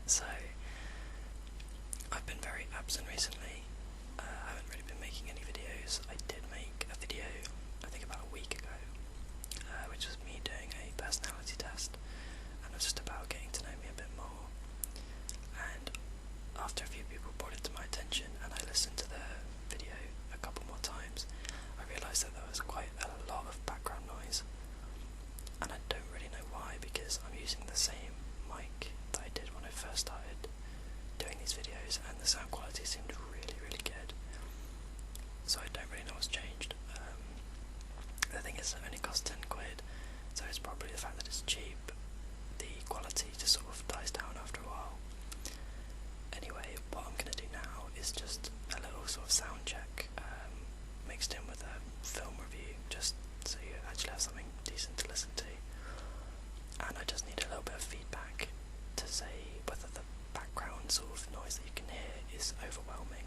So, I've been very absent recently. I haven't really been making any videos. I did make a video, I think about a week ago, which was me doing a personality test, and it was just about getting to know me a bit more. And after a few people brought it to my attention and I listened to the video a couple more times, I realised that there was quite a lot of background noise, and I don't really know why, because I'm using the same mic that I did when I first started doing these videos, and the sound quality seemed really good. So I don't really know what's changed. The thing is, it only costs 10 quid, so it's probably the fact that it's cheap. The quality just sort of dies down after a while. Anyway, what I'm going to do now is just a little sort of sound check, mixed in with a film review, just so you actually have something decent to listen to. And I just need a little bit of feedback to say whether the background sort of noise that you can hear is overwhelming,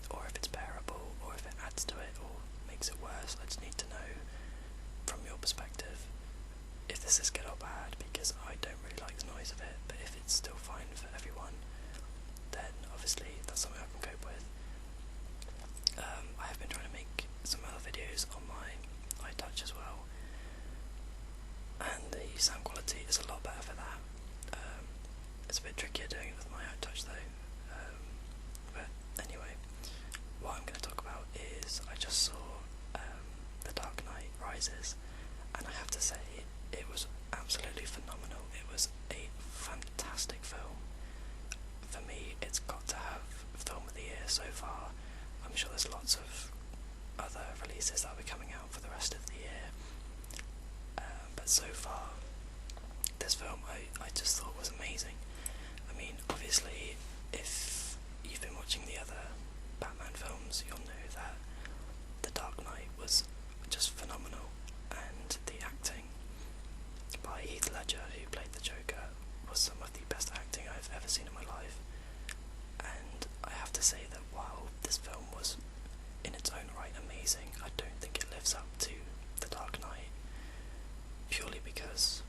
or if it's bearable, or if it adds to it or makes it worse. I just need to know from your perspective if this is good or bad, because I don't really like the noise of it, but if it's still fine for everyone, then obviously that's something I can cope with. I have been trying to make some other videos on my iTouch as well, and the sound quality is a lot better for that. It's a bit trickier doing it with my iTouch though. But anyway, what I'm going to talk about is I just saw The Dark Knight Rises, and I have to say it was absolutely phenomenal. It was a fantastic film. For me, it's got to have Film of the Year so far. I'm sure there's lots of other releases that will be coming out for the rest of the year, but so far this film I just thought was amazing. I mean, obviously, if you've been watching the other Batman films, you'll know that The Dark Knight was just phenomenal, and the acting by Heath Ledger, who played the Joker, was some of the best acting I've ever seen in my life. And I have to say that while this film was in its own right amazing, I don't think it lives up to The Dark Knight, purely because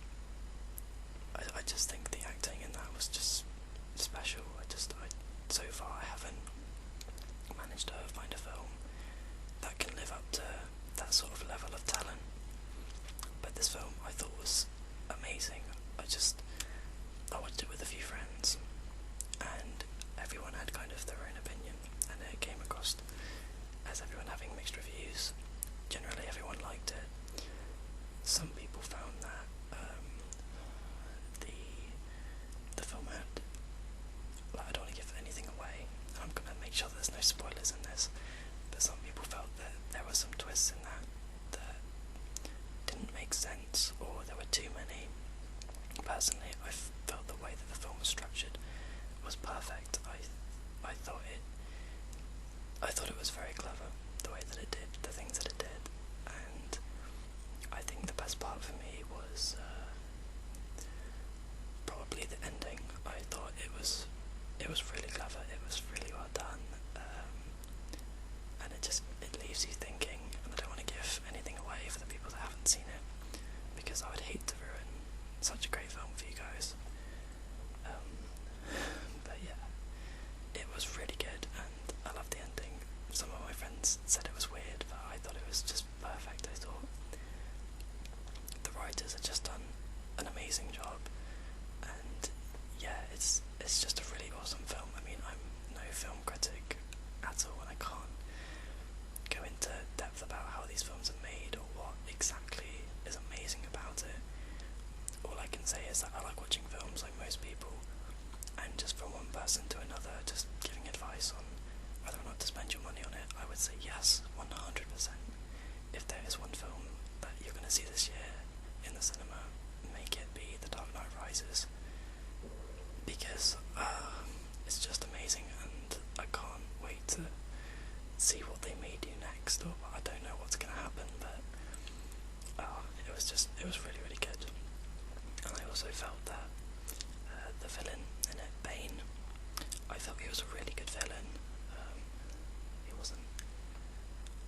I just think the acting in that was just special. So far I haven't managed to find a film that can live up to that sort of level of talent, but this film I thought was amazing. I watched it with a few friends, and everyone had kind of their own opinion, and it came across as everyone having mixed reviews. Generally everyone liked it. Some people found that the film had, like, I don't want to give anything away, and I'm going to make sure there's no spoilers in this, but some people felt that there were some twists in that didn't make sense, or there were too many. Personally, I felt the way that the film was structured was perfect. I thought it was very clever, the way that it did the things that it did, and I think the best part for me was probably the ending. I thought it was really clever, it was really well done, and it leaves you thinking, and I don't want to give anything away for the people that haven't seen it, because I would hate to ruin such a great film for you guys. But yeah, it was really good, and I loved the ending. Some of my friends said it was weird, but I thought it was just perfect. I thought the writers had just done an amazing job, and yeah, it's just a really awesome film. I mean, I'm no film critic at all, and I can't go into depth about how these films are made or what exactly is amazing about it. All I can say is that I like watching films like most people, and just from one person to another, just giving advice on whether or not to spend your money on it, I would say yes, 100%. If there is one film that you're going to see this year in the cinema, make it be The Dark Knight Rises, because it's just amazing, and I can't wait to see what they may do next, or I don't know what's going to happen, but it was really good. And I also felt that the villain in it, Bane, I felt he was a really good villain. He wasn't,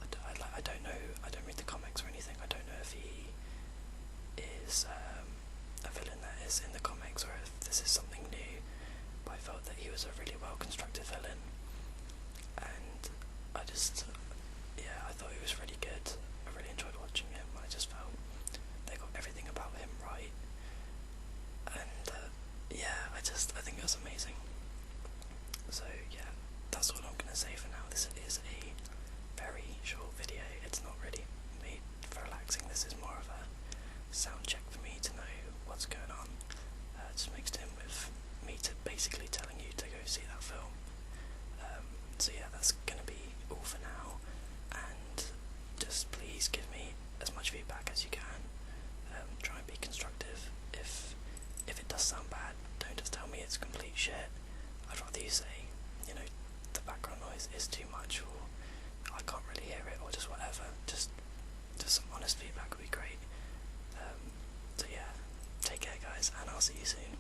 I don't know, I don't read the comics or anything, I don't know if he is a villain that is in the comics, or if this is something new, felt that he was a really well constructed villain, and I just, yeah, I thought he was really good. I really enjoyed watching him. I just felt they got everything about him right, and yeah, I think it was amazing. So yeah, that's all I'm gonna say for now. This is a very short video. It's not really me for relaxing. This is more of a sound check for me to know what's going on. Just mixed in with me to basically telling you to go see that film. So yeah, that's gonna be all for now, and just please give me as much feedback as you can. Try and be constructive. If it does sound bad, don't just tell me it's complete shit. I'd rather you say, you know, the background noise is too much, or I can't really hear it, or just whatever. Just some honest feedback would be great. So yeah, take care guys, and I'll see you soon.